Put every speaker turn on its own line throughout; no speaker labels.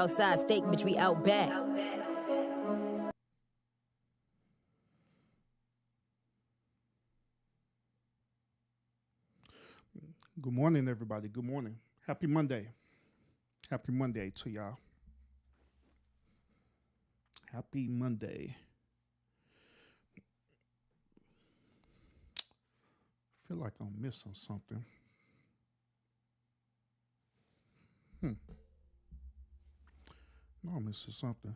outside steak, bitch, we out back.
Good morning, everybody. Good morning. Happy Monday. Happy Monday to y'all. Happy Monday. Feel like I'm missing something. Hmm. No, I'm missing something.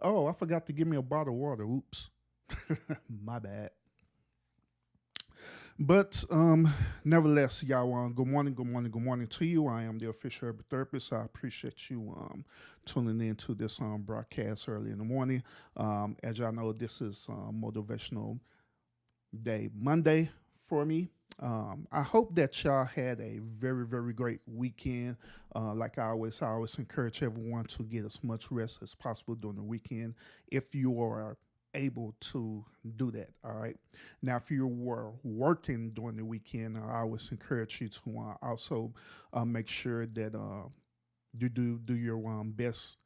Oh, I forgot to give me a bottle of water. Oops. My bad. But nevertheless, y'all, good morning, good morning, good morning to you. I am the official urban therapist. I appreciate you tuning in to this broadcast early in the morning. As y'all know, this is Motivational Day Monday for me. I hope that y'all had a very, very great weekend. Like I always encourage everyone to get as much rest as possible during the weekend if you are able to do that. All right. Now, if you were working during the weekend, I always encourage you to also make sure that you do your best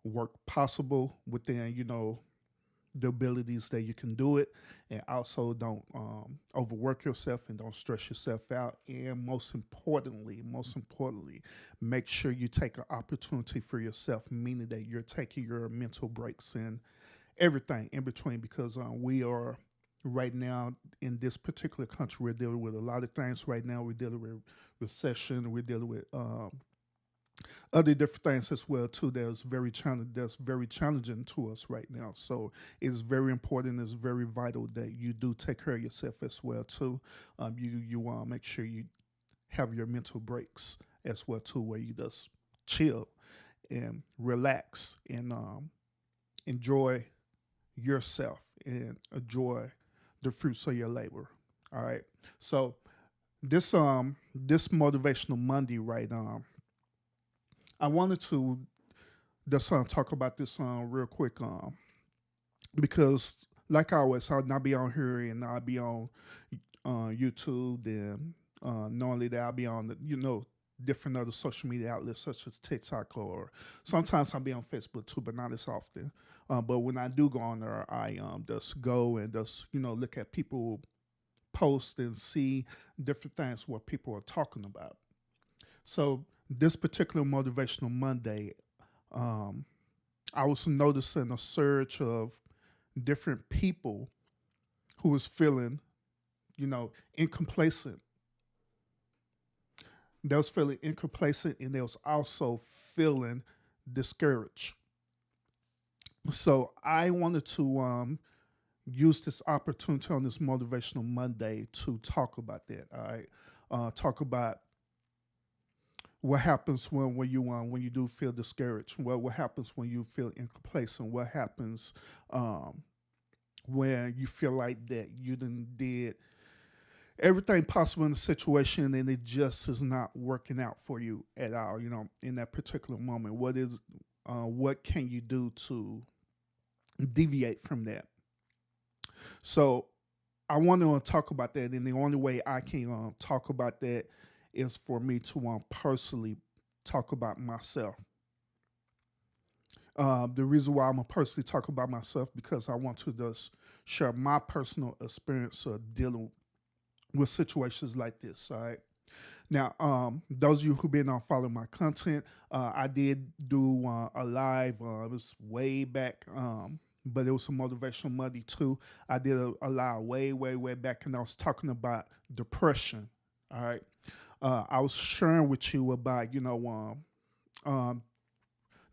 work possible within the abilities that you can do it, and also don't overwork yourself and don't stress yourself out, and most importantly, make sure you take an opportunity for yourself, meaning that you're taking your mental breaks and everything in between, because we are right now in this particular country, we're dealing with a lot of things right now. We're dealing with recession, we're dealing with other different things as well too. That's very challenging to us right now. So it's very important. It's very vital that you do take care of yourself as well too. You want to make sure you have your mental breaks as well too, where you just chill and relax and enjoy yourself and enjoy the fruits of your labor. All right. So this motivational Monday, right? I wanted to just talk about this real quick, because like I always, I'll not be on here and I'll be on YouTube, and normally that I'll be on different other social media outlets such as TikTok, or sometimes I'll be on Facebook too, but not as often. But when I do go on there, I just go and just look at people post and see different things what people are talking about. So this particular motivational Monday, um, I was noticing a surge of different people who was feeling, incomplacent. They was feeling incomplacent, and they was also feeling discouraged. So I wanted to use this opportunity on this motivational Monday to talk about that. All right, talk about what happens when you do feel discouraged. What happens when you feel incomplacent? What happens when you feel like that you did everything possible in the situation and it just is not working out for you at all? In that particular moment, what can you do to deviate from that? So I want to talk about that, and the only way I can talk about that is for me to personally talk about myself. The reason why I'm gonna personally talk about myself, because I want to just share my personal experience of dealing with situations like this. All right. Now, those of you who've been on following my content, I did do a live. It was way back, but it was a motivational Monday too. I did a live way, way, way back, and I was talking about depression. All right. I was sharing with you about um,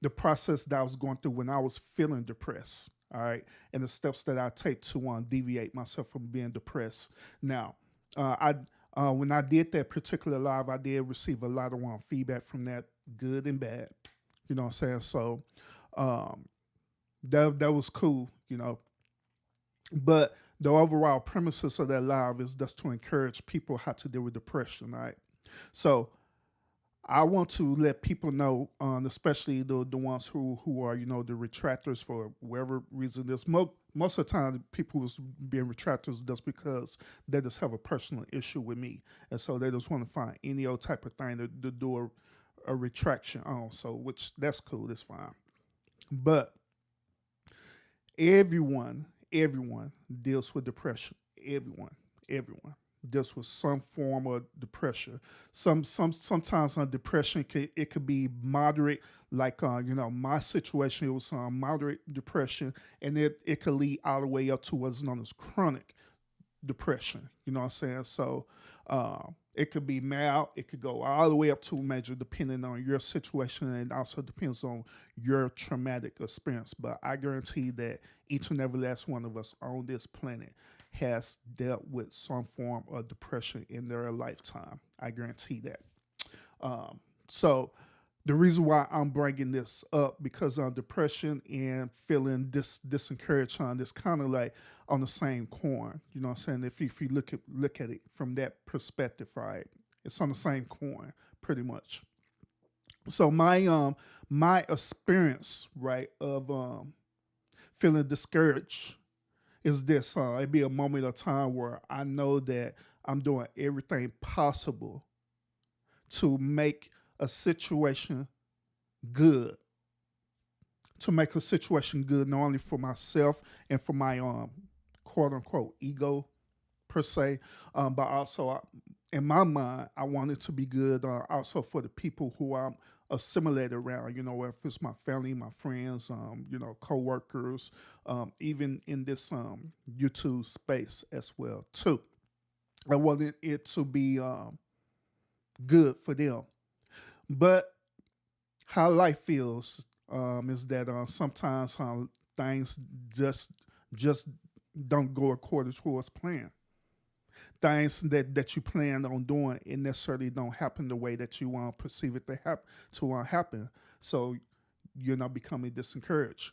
the process that I was going through when I was feeling depressed. All right, and the steps that I take to deviate myself from being depressed. Now, I when I did that particular live, I did receive a lot of feedback from that, good and bad. You know what I'm saying? So um, that was cool. But the overall premises of that live is just to encourage people how to deal with depression. Right. So I want to let people know, especially the ones who are the retractors for whatever reason. There's most of the time people who's being retractors just because they just have a personal issue with me, and so they just want to find any old type of thing to do a retraction on. So which that's cool, that's fine. But everyone deals with depression. Everyone deals with some form of depression. Sometimes depression it could be moderate, like my situation it was moderate depression, and it could lead all the way up to what's known as chronic depression. You know what I'm saying? So it could be mild, it could go all the way up to major, depending on your situation, and also depends on your traumatic experience. But I guarantee that each and every last one of us on this planet has dealt with some form of depression in their lifetime. I guarantee that. So the reason why I'm bringing this up because depression and feeling disencouraged on this kind of like on the same coin. You know what I'm saying? If you look at it from that perspective, right? It's on the same coin, pretty much. So my experience, right, of feeling discouraged is this. It'd be a moment of time where I know that I'm doing everything possible to make a situation good, to make a situation good, not only for myself and for my quote unquote ego per se, but also in my mind, I want it to be good also for the people who I'm assimilated around. You know, if it's my family, my friends, coworkers, even in this YouTube space as well too. I wanted it to be good for them. But how life feels is that sometimes things just don't go according to what's planned. Things that you plan on doing it necessarily don't happen the way that you want to perceive it to happen. So you're not becoming discouraged.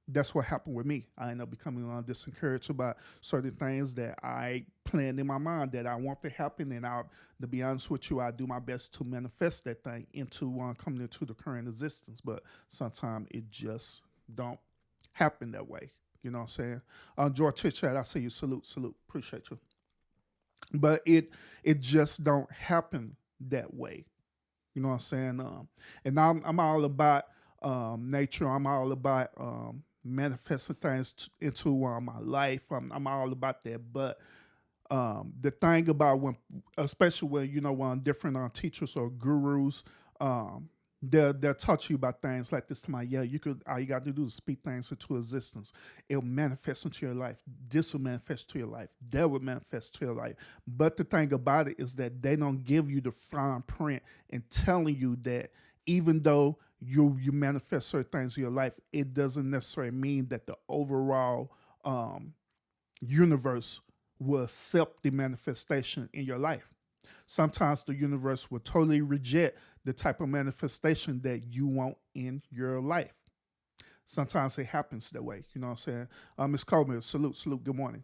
That's what happened with me. I ended up becoming discouraged about certain things that I planned in my mind that I want to happen, and to be honest with you, I do my best to manifest that thing into coming into the current existence. But sometimes it just don't happen that way. You know what I'm saying? George Chit Chat, I say you salute, appreciate you. But it just don't happen that way. You know what I'm saying? And I'm all about nature. I'm all about manifesting things into my life. I'm all about that. But the thing about when, especially when different teachers or gurus, they'll touch you about things like this. To my yeah, you could all you got to do is speak things into existence. It'll manifest into your life. This will manifest to your life. That will manifest to your life. But the thing about it is that they don't give you the fine print and telling you that even though you manifest certain things in your life, it doesn't necessarily mean that the overall universe will accept the manifestation in your life. Sometimes the universe will totally reject the type of manifestation that you want in your life. Sometimes it happens that way. You know what I'm saying? Ms. Coleman, salute. Good morning.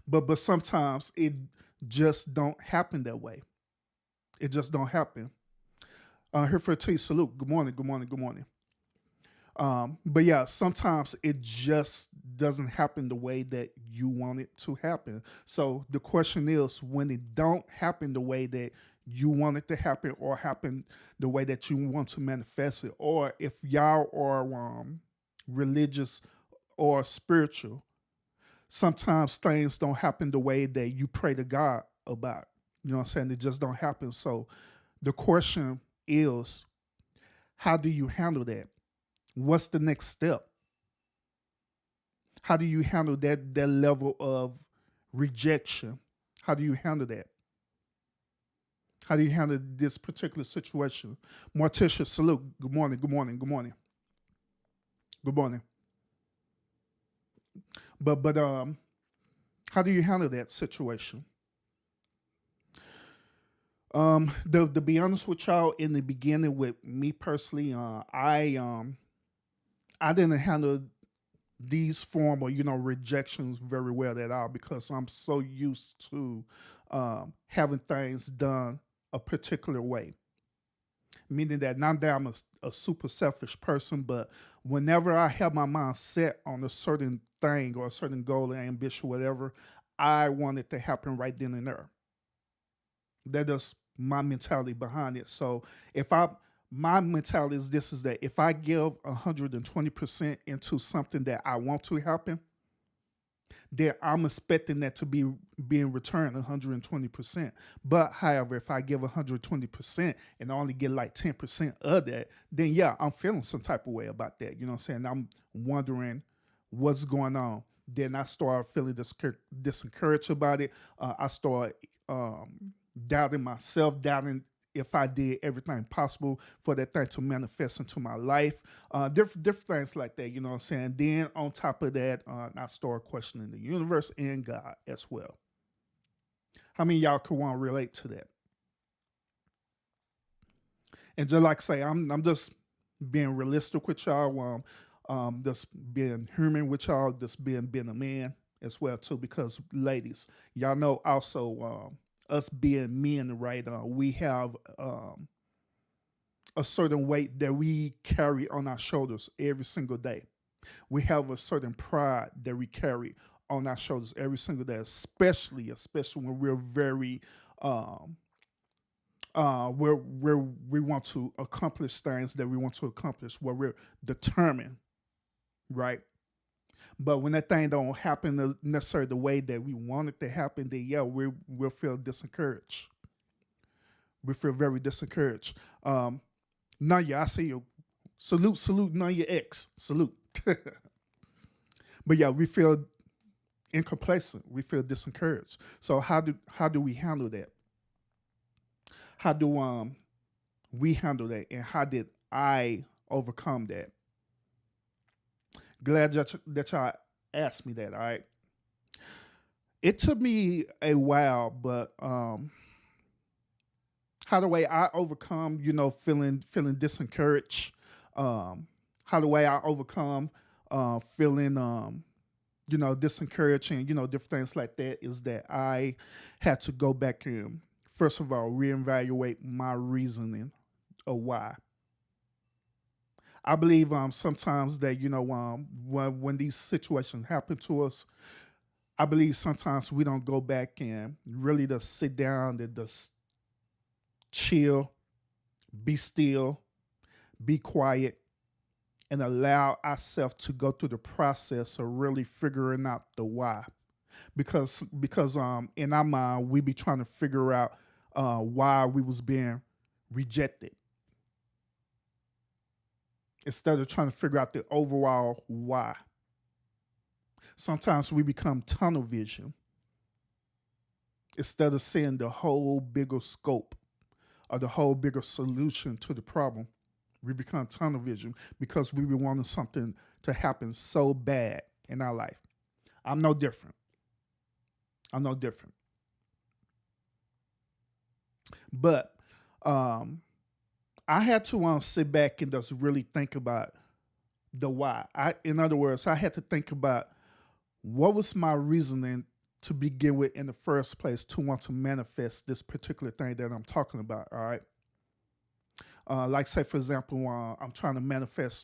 But sometimes it just don't happen that way. It just don't happen. Here for a T, salute. Good morning. But yeah, sometimes it just doesn't happen the way that you want it to happen. So the question is, when it don't happen the way that you want it to happen, or happen the way that you want to manifest it, or if y'all are religious or spiritual, sometimes things don't happen the way that you pray to God about. You know what I'm saying? It just don't happen. So the question is, how do you handle that? What's the next step? How do you handle that level of rejection? How do you handle that? How do you handle this particular situation? Morticia, salute. Good morning. But how do you handle that situation? To be honest with y'all, in the beginning with me personally, I didn't handle these form of rejections very well at all because I'm so used to having things done a particular way. Meaning that not that I'm a super selfish person, but whenever I have my mind set on a certain thing or a certain goal or ambition, whatever, I want it to happen right then and there. That just my mentality behind it. So if I my mentality is this is that if I give 120% into something that I want to happen, then I'm expecting that to be being returned 120%. But however, if I give 120% and I only get like 10% of that, then yeah, I'm feeling some type of way about that. You know what I'm saying? I'm wondering what's going on. Then I start feeling discouraged about it. I start doubting myself, doubting if I did everything possible for that thing to manifest into my life, different things like that. You know what I'm saying? Then on top of that, I start questioning the universe and God as well. How many of y'all could want to relate to that? And just like I say, I'm just being realistic with y'all. Just being human with y'all. Just being a man as well too. Because ladies, y'all know also us being men, right? We have a certain weight that we carry on our shoulders every single day. We have a certain pride that we carry on our shoulders every single day, especially when we're very where we want to accomplish things that we want to accomplish, where we're determined, right? But when that thing don't happen necessarily the way that we want it to happen, then yeah, we'll feel discouraged. We feel very discouraged. Nanya, I see you. Salute, Nanya X. Salute. But yeah, we feel incomplacent. We feel discouraged. So how do we handle that? How do we handle that? And how did I overcome that? Glad that y'all asked me that. All right. It took me a while, but how the way I overcome, feeling disencouraged. How the way I overcome feeling disencouraged and different things like that is that I had to go back and first of all reevaluate my reasoning of why. I believe sometimes that when these situations happen to us, I believe sometimes we don't go back and really just sit down and just chill, be still, be quiet, and allow ourselves to go through the process of really figuring out the why. Because in our mind we be trying to figure out why we was being rejected instead of trying to figure out the overall why. Sometimes we become tunnel vision instead of seeing the whole bigger scope or the whole bigger solution to the problem. We become tunnel vision because we be wanting something to happen so bad in our life. I'm no different. I'm no different. But I had to sit back and just really think about the why. In other words, I had to think about what was my reasoning to begin with in the first place to want to manifest this particular thing that I'm talking about. All right. Like say for example, I'm trying to manifest.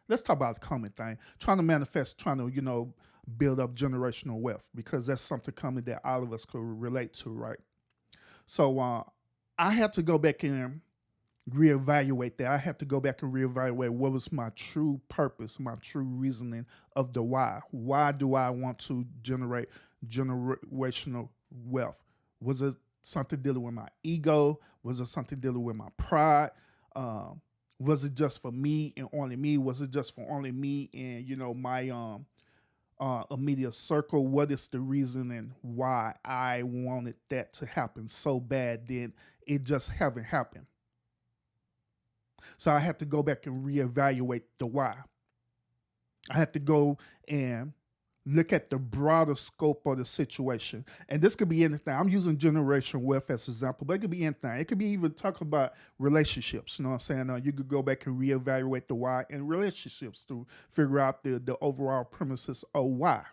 Let's talk about the common thing. Trying to manifest, trying to build up generational wealth because that's something common that all of us could relate to, right? So I had to go back and reevaluate that. I have to go back and reevaluate what was my true purpose, my true reasoning of the why. Why do I want to generate generational wealth? Was it something dealing with my ego? Was it something dealing with my pride? Was it just for me and only me? Was it just for only me and my immediate circle? What is the reason and why I wanted that to happen so bad? Then it just haven't happened. So I had to go back and reevaluate the why. I had to go and look at the broader scope of the situation. And this could be anything. I'm using generational wealth as an example, but it could be anything. It could be even talk about relationships. You know what I'm saying? You could go back and reevaluate the why in relationships to figure out the overall premises of why.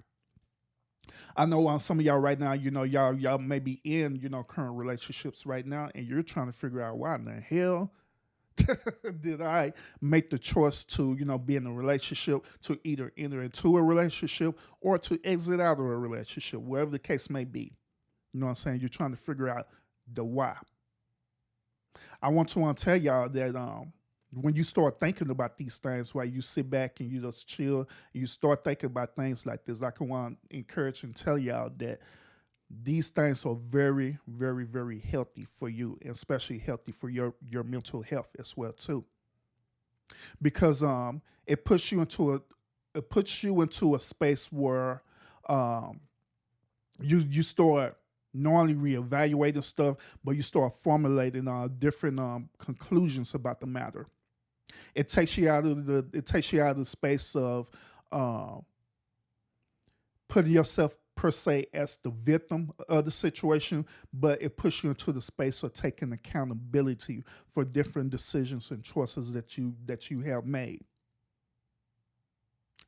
I know some of y'all right now, y'all may be in, current relationships right now, and you're trying to figure out why in the hell did I make the choice to, be in a relationship, to either enter into a relationship or to exit out of a relationship, wherever the case may be. You know what I'm saying? You're trying to figure out the why. I want to tell y'all that when you start thinking about these things, while you sit back and you just chill, you start thinking about things like this. I can want to encourage and tell y'all that these things are very, very, very healthy for you, and especially healthy for your mental health as well too. Because it puts you into a space where um you start not only reevaluating stuff, but you start formulating different conclusions about the matter. It takes you out of the space of uh, putting yourself per se as the victim of the situation, but it puts you into the space of taking accountability for different decisions and choices that you have made.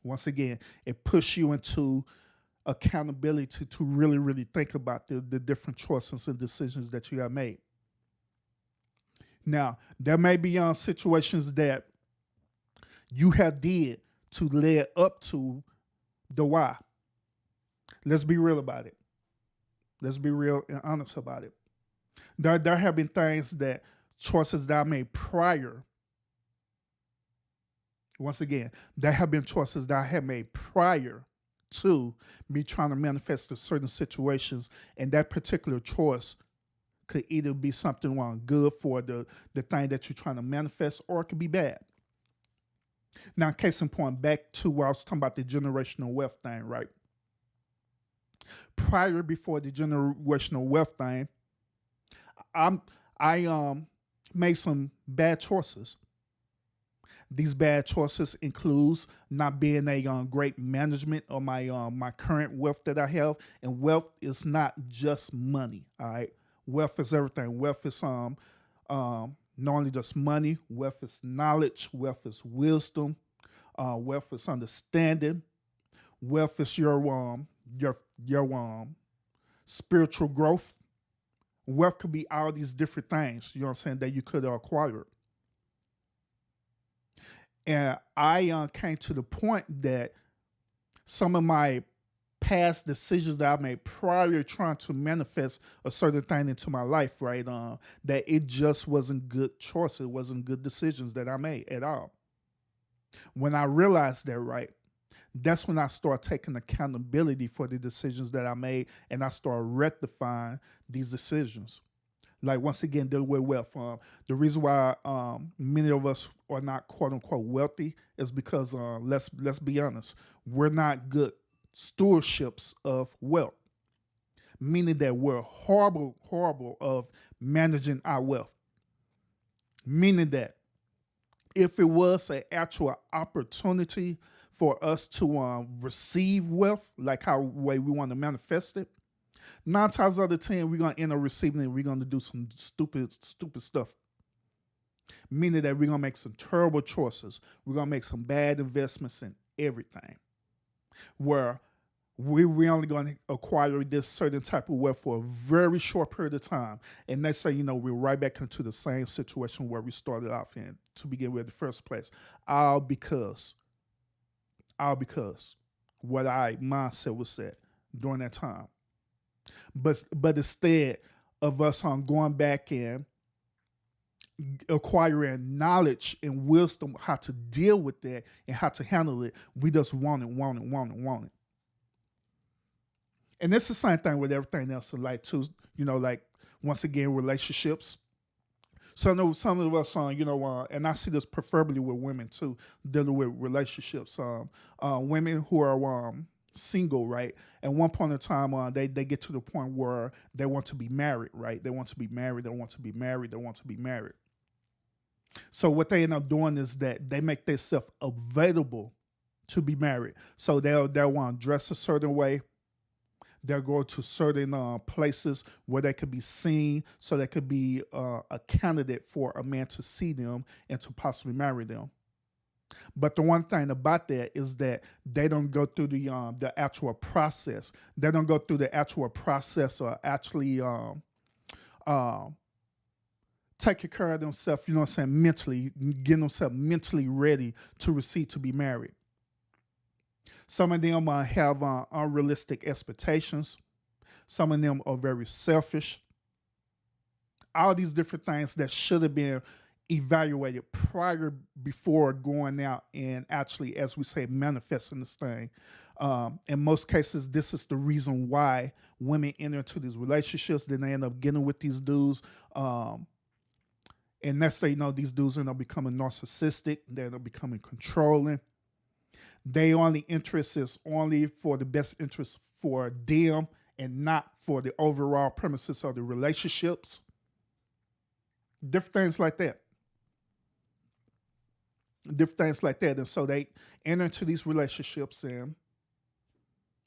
Once again, it puts you into accountability to really, really think about the different choices and decisions that you have made. Now, there may be situations that you have did to lead up to the why. Let's be real about it. Let's be real and honest about it. There have been things that choices that I made prior. Once again, there have been choices that I had made prior to me trying to manifest in certain situations, and that particular choice could either be something good for the thing that you're trying to manifest, or it could be bad. Now, case in point, back to where I was talking about the generational wealth thing, right? Before the generational wealth thing, I'm I made some bad choices. These bad choices includes not being a great management of my current wealth that I have, and wealth is not just money. All right, wealth is everything. Wealth is not only just money. Wealth is knowledge. Wealth is wisdom. Wealth is understanding. Wealth is your spiritual growth. Wealth could be all these different things. You know what I'm saying, that you could acquire. And I came to the point that some of my past decisions that I made prior trying to manifest a certain thing into my life, right? That it just wasn't good choices, it wasn't good decisions that I made at all. When I realized that, right, that's when I start taking accountability for the decisions that I made, and I start rectifying these decisions. Like, once again, dealing with wealth. The reason why many of us are not quote unquote wealthy is because let's be honest, we're not good stewardships of wealth, meaning that we're horrible of managing our wealth. Meaning that if it was an actual opportunity for us to receive wealth, like how way we want to manifest it, 9 times out of 10, we're gonna end up receiving it. We're gonna do some stupid stuff. Meaning that we're gonna make some terrible choices. We're gonna make some bad investments in everything. Where we only gonna acquire this certain type of wealth for a very short period of time. And next thing you know, we're right back into the same situation where we started off in to begin with in the first place. All because what I mindset was set during that time. But instead of us going back and acquiring knowledge and wisdom how to deal with that and how to handle it, we just want it. And it's the same thing with everything else in life too. Like, once again, relationships. So I know some of us, and I see this preferably with women too, dealing with relationships. Women who are single, right? At one point in time, they get to the point where they want to be married, right? They want to be married. They want to be married. They want to be married. So what they end up doing is that they make themselves available to be married. So they'll want to dress a certain way. They'll go to certain places where they could be seen, so they could be a candidate for a man to see them and to possibly marry them. But the one thing about that is that they don't go through the actual process. They don't go through the actual process or actually taking care of themselves. You know what I'm saying? Mentally, getting themselves mentally ready to receive to be married. Some of them have unrealistic expectations. Some of them are very selfish. all these different things that should have been evaluated prior before going out and actually, as we say, manifesting this thing. In most cases, this is the reason why women enter into these relationships. Then they end up getting with these dudes. And next thing you know, these dudes end up becoming narcissistic. They end up becoming controlling. They only interest is only for the best interest for them and not for the overall premises of the relationships. Different things like that. Different things like that. And so they enter into these relationships, and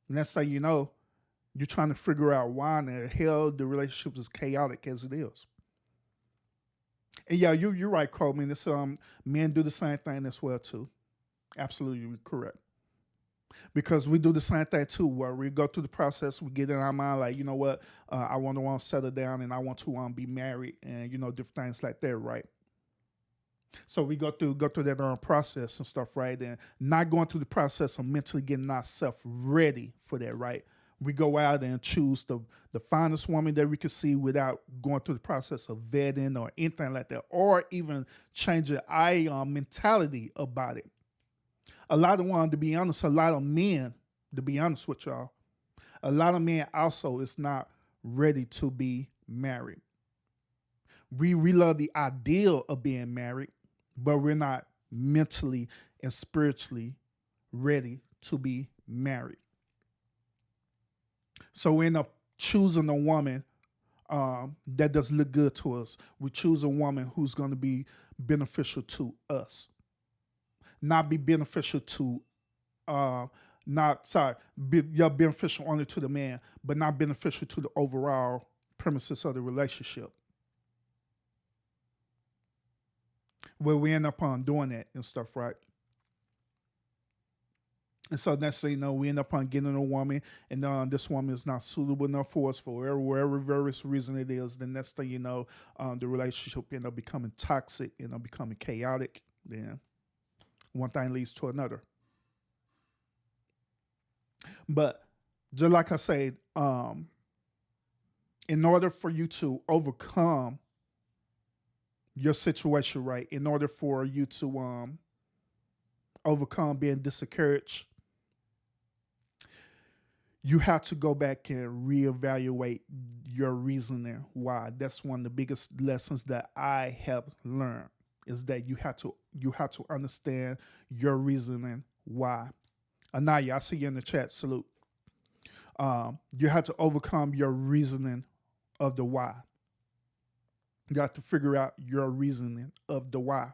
next thing you know, you're trying to figure out why in the hell the relationship is chaotic as it is. And yeah, you're right, Coleman. It's men do the same thing as well too. Absolutely correct. Because we do the same thing too, where we go through the process, we get in our mind like, you know what, I want to settle down and I want to be married, and different things like that, right? So we go through that process and stuff, right? And not going through the process of mentally getting ourselves ready for that, right? We go out and choose the finest woman that we could see without going through the process of vetting or anything like that, or even changing our mentality about it. A lot of to be honest, a lot of men, to be honest with y'all, a lot of men also is not ready to be married. We love the ideal of being married, but we're not mentally and spiritually ready to be married. So we end up choosing a woman that does look good to us. We choose a woman who's going to be beneficial to us, not be beneficial to, beneficial only to the man, but not beneficial to the overall premises of the relationship. Where we end up on doing that and stuff, right? And so next thing you know, we end up on getting a woman, and this woman is not suitable enough for us for whatever various reason it is. Then next thing you know, the relationship end up becoming toxic, end up becoming chaotic. Then one thing leads to another. But just like I said, in order for you to overcome your situation, right, in order for you to overcome being discouraged, you have to go back and reevaluate your reasoning why. That's one of the biggest lessons that I have learned, is that you have to understand your reasoning why. Anaya, I see you in the chat. Salute. You have to overcome your reasoning of the why. You got to figure out your reasoning of the why.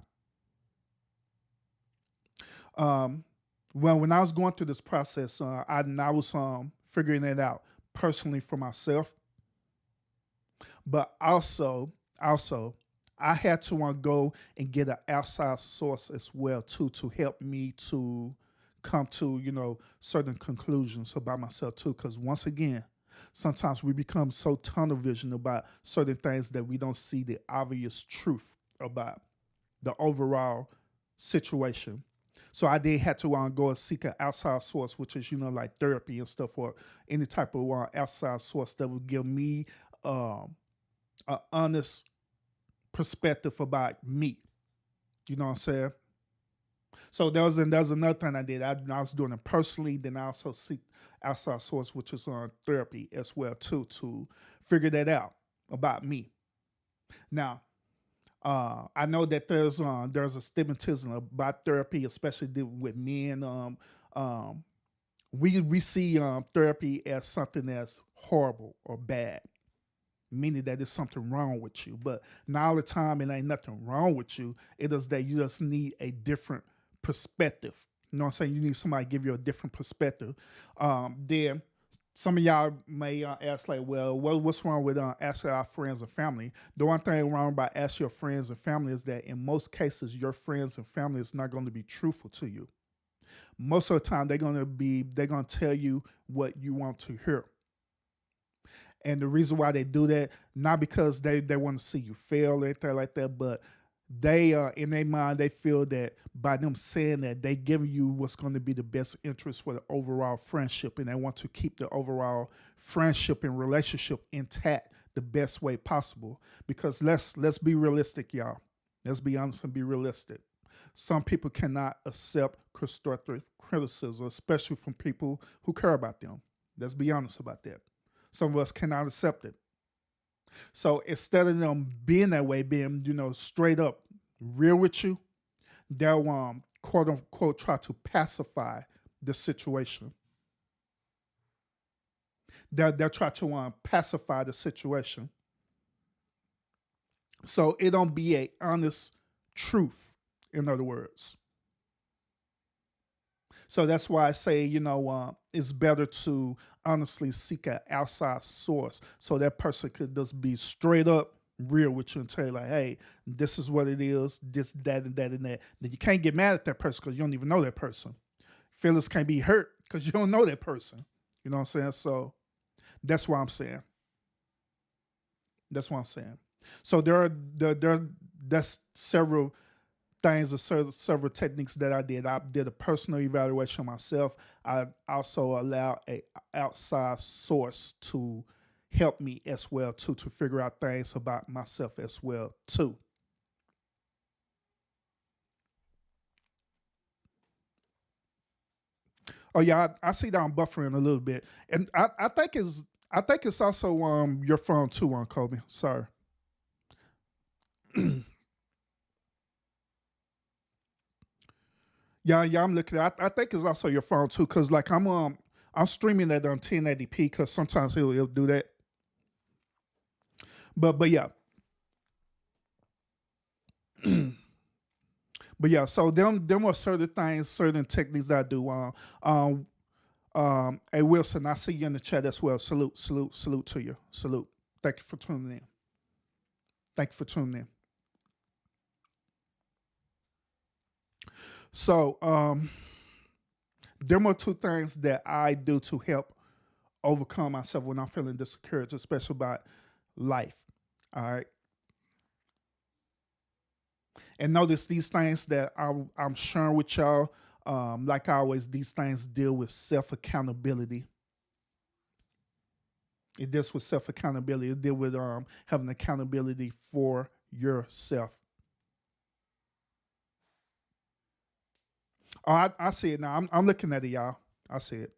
Well, when I was going through this process, I was figuring it out personally for myself, but also I had to go and get an outside source as well too, to help me to come to certain conclusions about myself too. Because once again, sometimes we become so tunnel vision about certain things that we don't see the obvious truth about the overall situation. So I did have to go and seek an outside source, which is like therapy and stuff, or any type of outside source that would give me an honest perspective about me. You know what I'm saying? So there was another thing I did. I was doing it personally. Then I also seek outside source, which is on therapy as well too, to figure that out about me. Now, I know that there's a stigmatism about therapy, especially with men. We see therapy as something that's horrible or bad, meaning that there's something wrong with you. But not all the time, it ain't nothing wrong with you. It is that you just need a different perspective. You know what I'm saying? You need somebody to give you a different perspective. Then some of y'all may ask like, well, what's wrong with asking our friends and family? The one thing wrong about asking your friends and family is that in most cases, your friends and family is not going to be truthful to you. Most of the time, they're going to tell you what you want to hear. And the reason why they do that, not because they want to see you fail or anything like that, but they in their mind, they feel that by them saying that, they giving you what's going to be the best interest for the overall friendship, and they want to keep the overall friendship and relationship intact. the best way possible. Because let's be realistic, y'all. Let's be honest and be realistic. Some people cannot accept constructive criticism, especially from people who care about them. Let's be honest about that. Some of us cannot accept it. So instead of them being that way, being, straight up real with you, they'll quote unquote try to pacify the situation. They'll try to pacify the situation. So it don't be a honest truth, in other words. So that's why I say, it's better to honestly seek an outside source so that person could just be straight up real with you and tell you, like, hey, this is what it is, this, that, and that, and that. Then you can't get mad at that person because you don't even know that person. Feelings can't be hurt because you don't know that person. You know what I'm saying? So that's what I'm saying. That's what I'm saying. So that's several things or several techniques that I did. I did a personal evaluation myself. I also allowed a outside source to help me as well too, to figure out things about myself as well too. Oh yeah, I see that I'm buffering a little bit, and I think it's also your phone too, Kobe. Sorry. Yeah, I'm looking at. I think it's also your phone too, cause like I'm streaming that on 1080p, cause sometimes he'll do that. But yeah, but yeah. So them are certain things, certain techniques that I do. Um, hey Wilson, I see you in the chat as well. Salute, salute, salute to you. Salute. Thank you for tuning in. Thank you for tuning in. So there are two things that I do to help overcome myself when I'm feeling discouraged, especially about life. All right. And notice these things that I'm sharing with y'all. Like always, these things deal with self accountability. It deals with self accountability. It deals with having accountability for yourself. Oh, I see it now. I'm looking at it, y'all. I see it.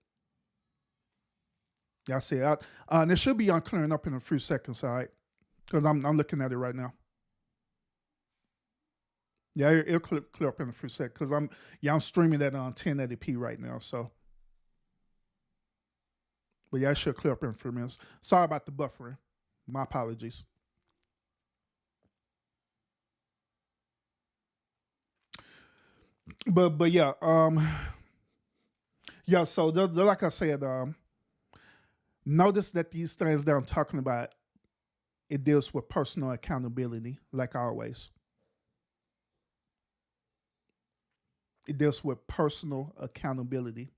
Yeah, I see it. And it should be on clearing up in a few seconds, all right? Because I'm looking at it right now. Yeah, it'll clear up in a few seconds because I'm streaming that on 1080p right now. So, but yeah, it should clear up in a few minutes. Sorry about the buffering. My apologies. But yeah, yeah. So like I said, notice that these things that I'm talking about, it deals with personal accountability, like always. It deals with personal accountability.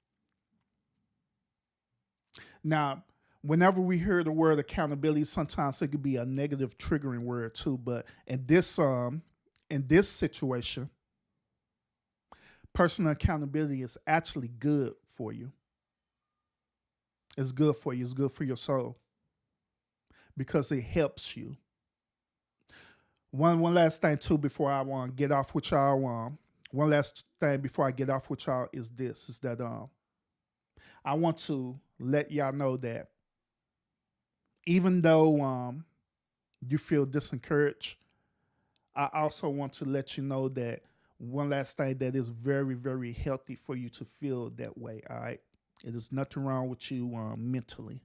Now, whenever we hear the word accountability, sometimes it could be a negative triggering word too. But in this situation, personal accountability is actually good for you. It's good for you. It's good for your soul because it helps you. One last thing too before I want to get off with y'all. One last thing before I get off with y'all is this: is that I want to let y'all know that even though you feel disencouraged, I also want to let you know that one last thing that is very, very healthy for you to feel that way. All right. It is nothing wrong with you mentally.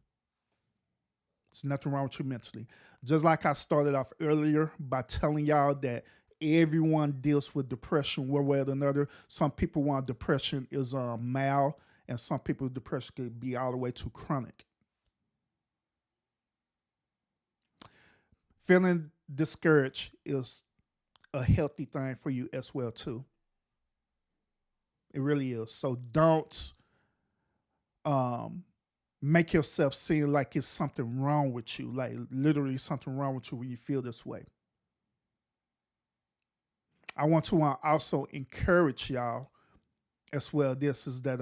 It's nothing wrong with you mentally. Just like I started off earlier by telling y'all that everyone deals with depression one way or another. Some people want depression is mild, and some people depression could be all the way to chronic. Feeling discouraged is a healthy thing for you as well too. It really is. So don't um make yourself seem like it's something wrong with you, like literally something wrong with you when you feel this way. I want to also encourage y'all as well. This is that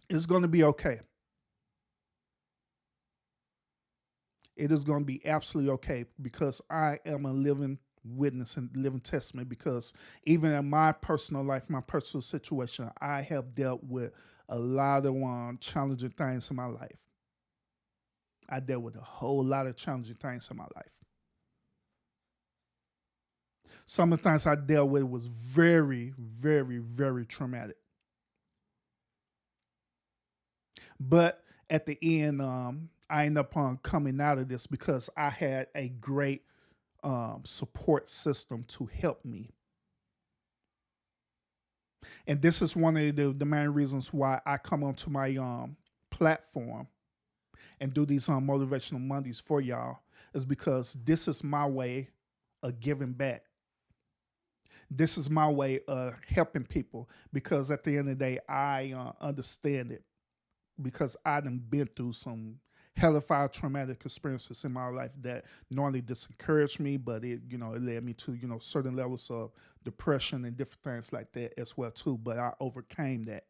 it's going to be okay. It is going to be absolutely okay because I am a living witness and living testament. Because even in my personal life, my personal situation, I have dealt with a lot of challenging things in my life. I dealt with a whole lot of challenging things in my life. Some of the things I dealt with was very, very, very traumatic. But at the end, I ended up coming out of this because I had a great support system to help me. And this is one of the main reasons why I come onto my platform and do these motivational Mondays for y'all, is because this is my way of giving back. This is my way of helping people, because at the end of the day, I understand it, because I done been through some hellified traumatic experiences in my life that normally disencouraged me, but it led me to, certain levels of depression and different things like that as well too. But I overcame that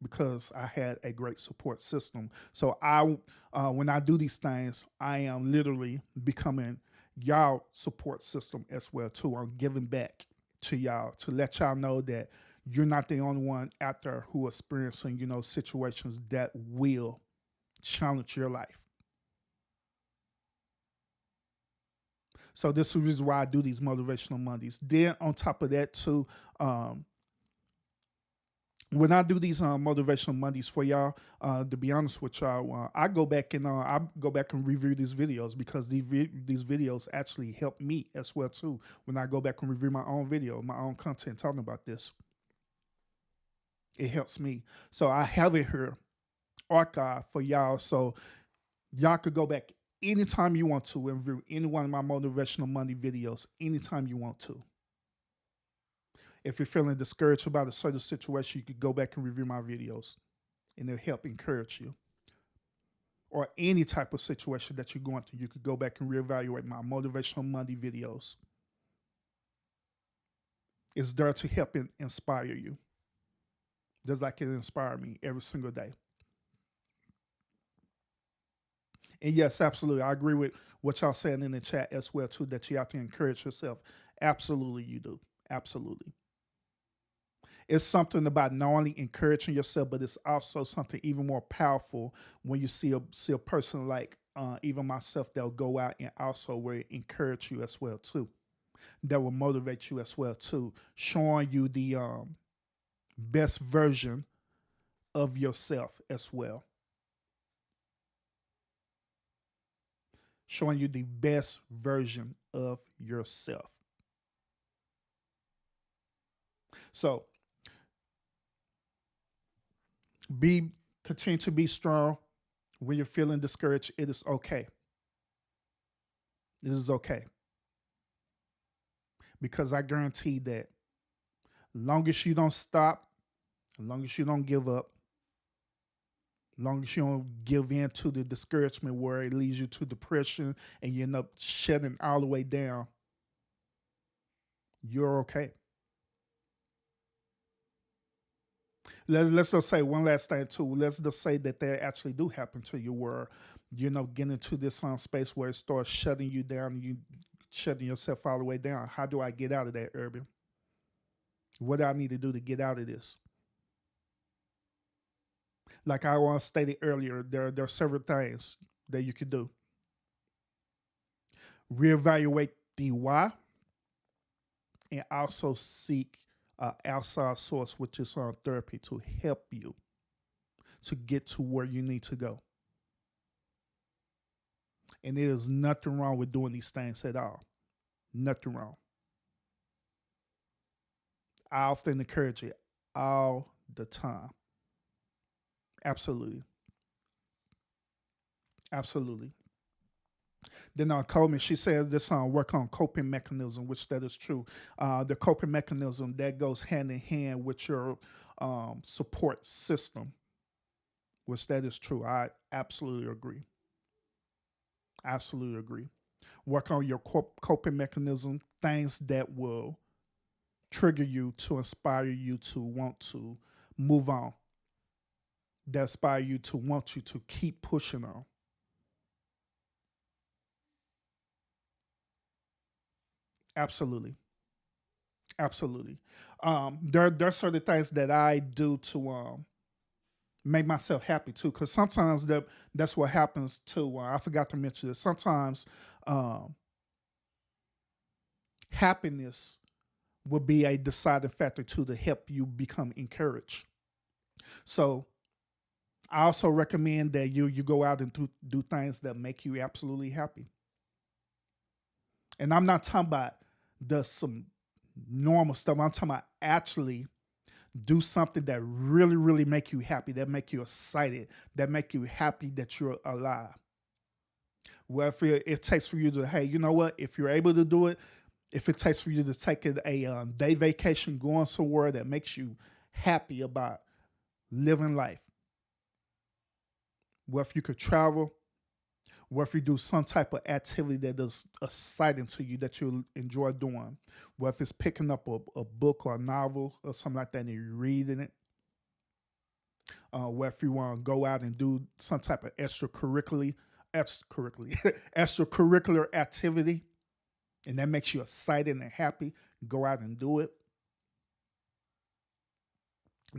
because I had a great support system. So when I do these things, I am literally becoming y'all support system as well too. I'm giving back to y'all to let y'all know that you're not the only one out there who are experiencing, situations that will challenge your life. So this is the reason why I do these motivational Mondays. Then on top of that too, when I do these motivational Mondays for y'all, to be honest with y'all, I go back and review these videos, because these videos actually help me as well too. When I go back and review my own video, my own content talking about this, it helps me. So I have it here archive for y'all, so y'all could go back anytime you want to and review any one of my motivational Monday videos anytime you want to. If you're feeling discouraged about a certain situation, you could go back and review my videos, and it'll help encourage you. Or any type of situation that you're going through, you could go back and reevaluate my motivational Monday videos. It's there to help and inspire you, just like it inspired me every single day. And yes, absolutely, I agree with what y'all saying in the chat as well too, that you have to encourage yourself. Absolutely, you do. Absolutely. It's something about not only encouraging yourself, but it's also something even more powerful when you see a person like even myself that will go out and also will encourage you as well too. That will motivate you as well too, showing you the best version of yourself as well, showing you the best version of yourself. So be continue to be strong when you're feeling discouraged. It is okay. It is okay, because I guarantee that long as you don't stop, as long as you don't give up, as long as you don't give in to the discouragement where it leads you to depression and you end up shutting all the way down, you're okay. Let's just say one last thing too. Let's just say that they actually do happen to you, where get into this space where it starts shutting you down, and you shutting yourself all the way down. How do I get out of that, Urban? What do I need to do to get out of this? Like I stated earlier, there are several things that you could do. Reevaluate the why, and also seek outside source, which is on therapy, to help you to get to where you need to go. And there is nothing wrong with doing these things at all. Nothing wrong. I often encourage it all the time. Absolutely. Absolutely. Then Coleman, she said this work on coping mechanism, which that is true. The coping mechanism that goes hand in hand with your support system, which that is true. I absolutely agree. Absolutely agree. Work on your coping mechanism, things that will trigger you to inspire you to want to move on, that inspire you to want you to keep pushing on. Absolutely. Absolutely. There are certain things that I do to make myself happy too, because sometimes that's what happens too. I forgot to mention this. Sometimes um, happiness will be a deciding factor too to help you become encouraged. So I also recommend that you go out and do things that make you absolutely happy. And I'm not talking about the some normal stuff. I'm talking about actually do something that really, really make you happy, that make you excited, that make you happy that you're alive. Well, if it takes for you to, hey, you know what? If you're able to do it, if it takes for you to take a day vacation, going somewhere that makes you happy about living life. Well, if you could travel, or if you do some type of activity that is exciting to you that you enjoy doing, well, if it's picking up a book or a novel or something like that and you're reading it, where if you want to go out and do some type of extracurricular activity, and that makes you excited and happy, go out and do it.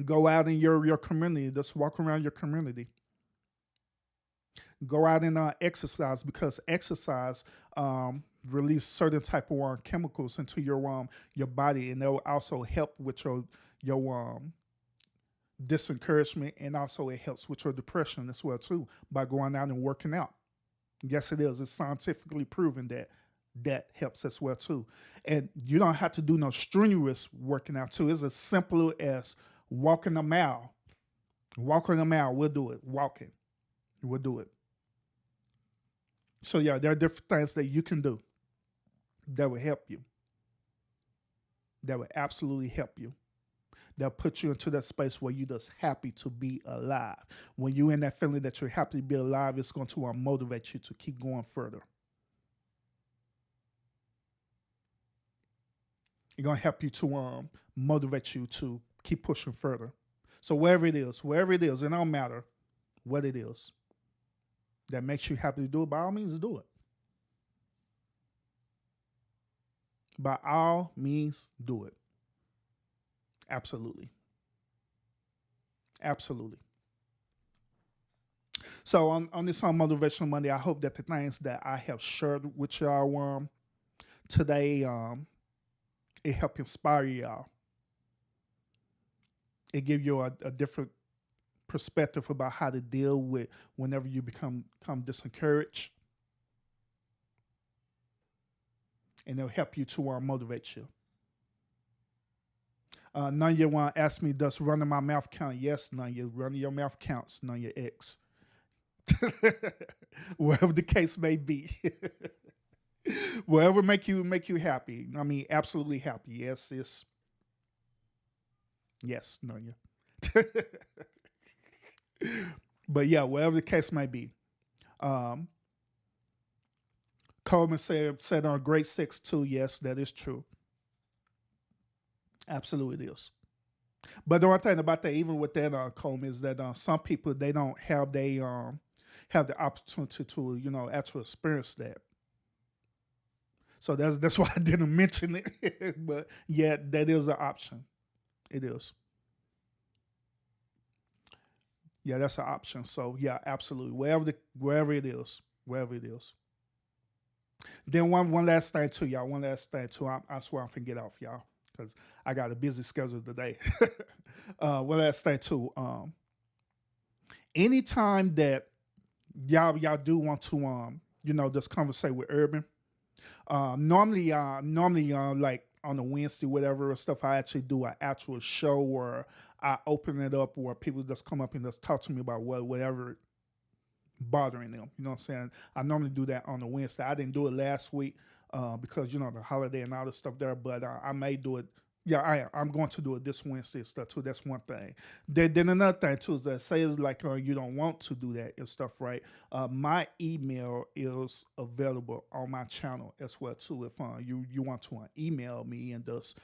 Go out in your community, just walk around your community. Go out and exercise, because exercise release certain type of chemicals into your body, and they'll also help with your disencouragement, and also it helps with your depression as well too by going out and working out. Yes, it is. It's scientifically proven that that helps as well too. And you don't have to do no strenuous working out too. It's as simple as walking a mile. Walking a mile, we'll do it. Walking, we'll do it. So yeah, there are different things that you can do that will help you. That will absolutely help you. They'll put you into that space where you're just happy to be alive. When you're in that feeling that you're happy to be alive, it's going to motivate you to keep going further. It's going to help you to motivate you to keep pushing further. So wherever it is, it don't matter what it is that makes you happy to do it, by all means do it. By all means do it. Absolutely. Absolutely. So on this Motivational Monday, I hope that the things that I have shared with y'all today, it help inspire y'all. It give you a different perspective about how to deal with whenever you become disencouraged, and it'll help you to motivate you. None of you want to ask me, does running my mouth count? Yes, none of you. Running your mouth counts, none of your ex. Whatever the case may be. Whatever make you happy. I mean, absolutely happy. Yes, yes, none of you. But yeah, whatever the case may be. Um, Coleman said on grade 6 too. Yes, that is true. Absolutely it is. But the one thing about that, even with that, Coleman, is that some people they don't have the opportunity to actually experience that. So that's why I didn't mention it. But yeah, that is an option. It is. Yeah, that's an option. So yeah, absolutely. Wherever it is. Then one last thing too, y'all. One last thing too. I swear I'm finna get off, y'all, because I got a busy schedule today. One last thing too. Anytime that y'all do want to just conversate with Urban. Normally, like on a Wednesday, whatever stuff, I actually do an actual show where I open it up, where people just come up and just talk to me about whatever bothering them. You know what I'm saying? I normally do that on a Wednesday. I didn't do it last week because the holiday and all the stuff there, but I may do it. Yeah, I'm going to do it this Wednesday and stuff too. That's one thing. Then another thing too is that say it's like you don't want to do that and stuff, right? My email is available on my channel as well too. If you want to email me and just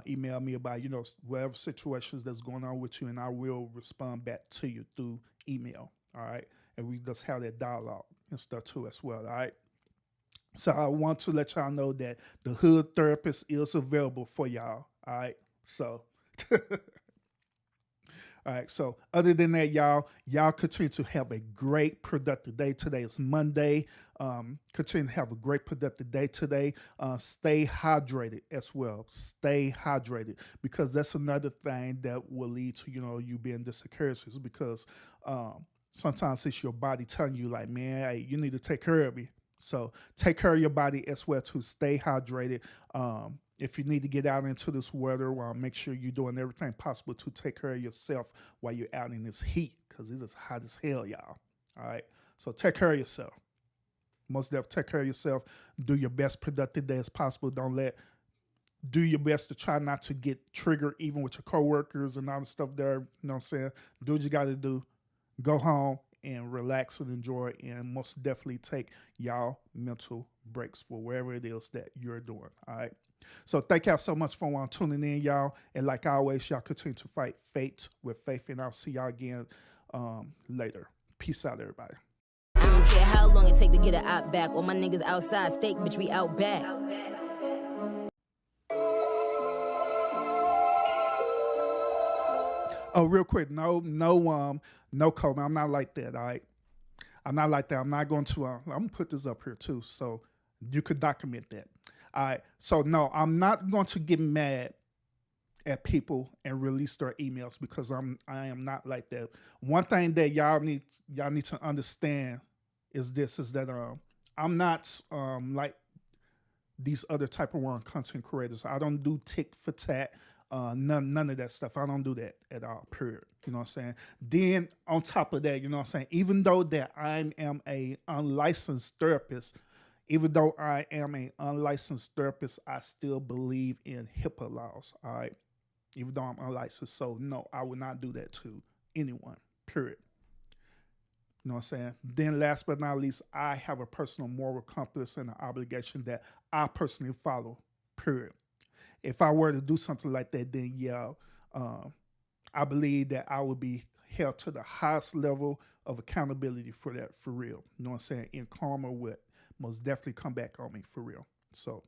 email me about whatever situations that's going on with you, and I will respond back to you through email. All right, and we just have that dialogue and stuff too as well. All right. So I want to let y'all know that the hood therapist is available for y'all. All right. So all right. So other than that, y'all continue to have a great productive day. Today is Monday. Continue to have a great productive day today. Stay hydrated as well. Stay hydrated, because that's another thing that will lead to you being disaccursive, because sometimes it's your body telling you like, man, hey, you need to take care of me. So take care of your body as well to stay hydrated. If you need to get out into this weather, well, make sure you're doing everything possible to take care of yourself while you're out in this heat, because it is hot as hell, y'all. All right. So take care of yourself. Most definitely take care of yourself. Do your best productive day as possible. Do your best to try not to get triggered even with your coworkers and all the stuff there. You know what I'm saying? Do what you got to do. Go home and relax and enjoy, and most definitely take y'all mental breaks for wherever it is that you're doing. All right. So thank y'all so much for tuning in, y'all. And like always, y'all continue to fight fate with faith, and I'll see y'all again later. Peace out, everybody.
I don't care how long it take to get an op back. All my niggas outside, steak, bitch, we out back.
Oh, real quick, no, comment. I'm not like that. All right. I'm not like that. I'm not going to. I'm gonna put this up here too, so you could document that. All right. So no, I'm not going to get mad at people and release their emails, because I am not like that. One thing that y'all need to understand is that I'm not like these other type of content creators. I don't do tick for tat. None of that stuff. I don't do that at all, period. You know what I'm saying? Then on top of that, you know what I'm saying? Even though that I am a unlicensed therapist, I still believe in HIPAA laws. All right. Even though I'm unlicensed. So no, I would not do that to anyone, period. You know what I'm saying? Then last but not least, I have a personal moral compass and an obligation that I personally follow, period. If I were to do something like that, then yeah, I believe that I would be held to the highest level of accountability for that, for real. You know what I'm saying? And karma would most definitely come back on me, for real. So